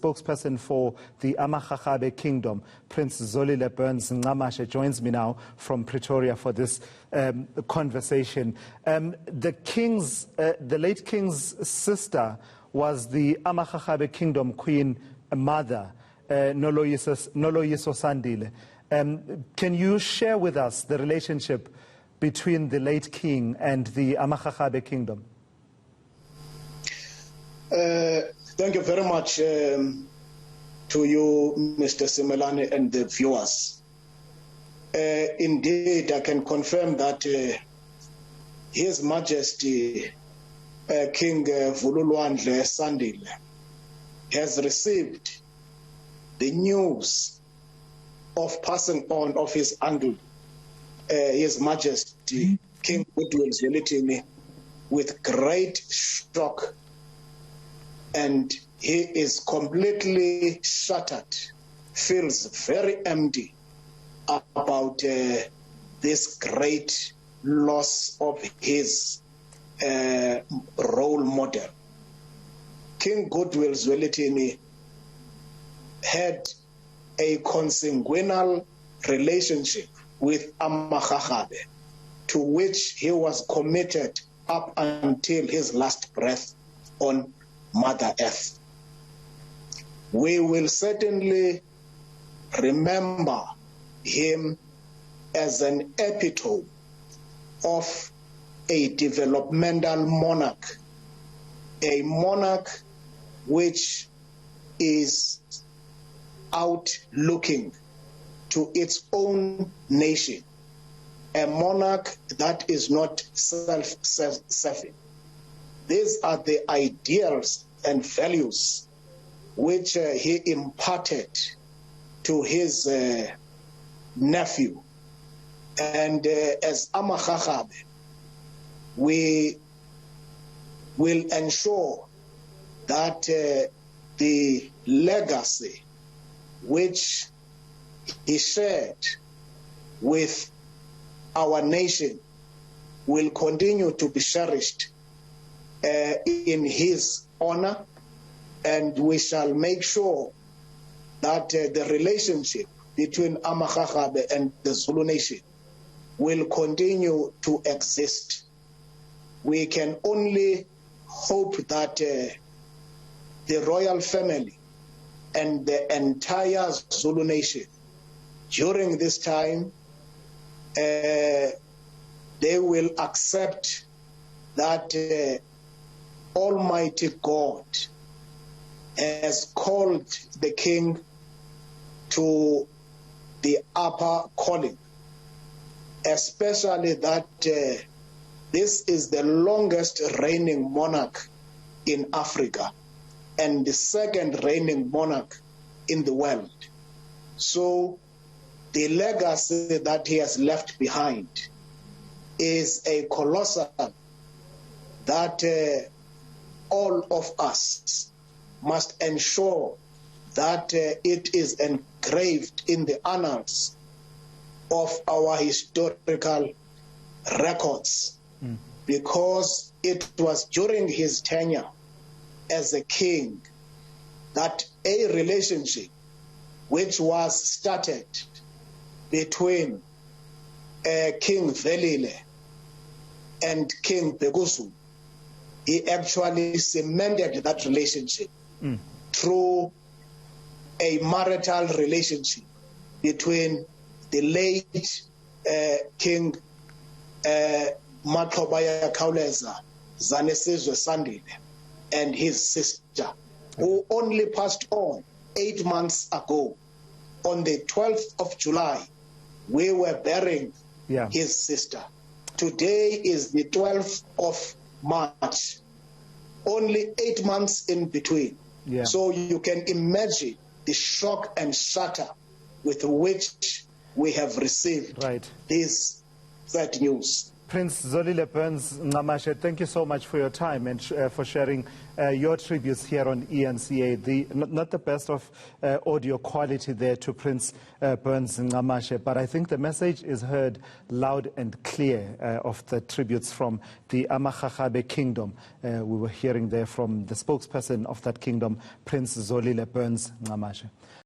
spokesperson for the AmaRharhabe Kingdom, Prince Zolile Burns-Ncamashe, joins me now from Pretoria for this conversation. The late king's sister was the AmaRharhabe Kingdom Queen Mother, Noloyiso Sandile. Can you share with us the relationship between the late king and the AmaRharhabe Kingdom? Thank you very much to you, Mr. Simelane, and the viewers. Indeed, I can confirm that His Majesty King Vululwandle Sandile has received the news of passing on of his uncle, His Majesty King Goodwill Zwelithini, with great shock, and he is completely shattered, feels very empty about this great loss of his role model. King Goodwill Zwelithini had a consanguineal relationship with AmaRharhabe, to which he was committed up until his last breath on Mother Earth. We will certainly remember him as an epitome of a developmental monarch, a monarch which is out looking to its own nation, a monarch that is not self-serving. These are the ideals and values which he imparted to his nephew. And as AmaRharhabe, we will ensure that the legacy which he shared with our nation will continue to be cherished in his honor, and we shall make sure that the relationship between AmaRharhabe and the Zulu nation will continue to exist. We can only hope that the royal family and the entire Zulu nation during this time, they will accept that Almighty God has called the king to the upper calling, especially that this is the longest reigning monarch in Africa and the second reigning monarch in the world. So the legacy that he has left behind is a colossal that all of us must ensure that it is engraved in the annals of our historical records, because it was during his tenure as a king that a relationship which was started between King Velile and King Bhekuzu, he actually cemented that relationship through a marital relationship between the late King Maqobaya Khawuleza Thulasizwe Simelane and his sister, who only passed on 8 months ago. On the 12th of July, we were burying his sister. Today is the 12th of March, only 8 months in between. So you can imagine the shock and shatter with which we have received this sad news. Prince Zolile Burns-Ncamashe, thank you so much for your time and for sharing your tributes here on eNCA. Not the best of audio quality there to Prince Burns-Ncamashe, but I think the message is heard loud and clear of the tributes from the AmaRharhabe Kingdom. We were hearing there from the spokesperson of that kingdom, Prince Zolile Burns-Ncamashe.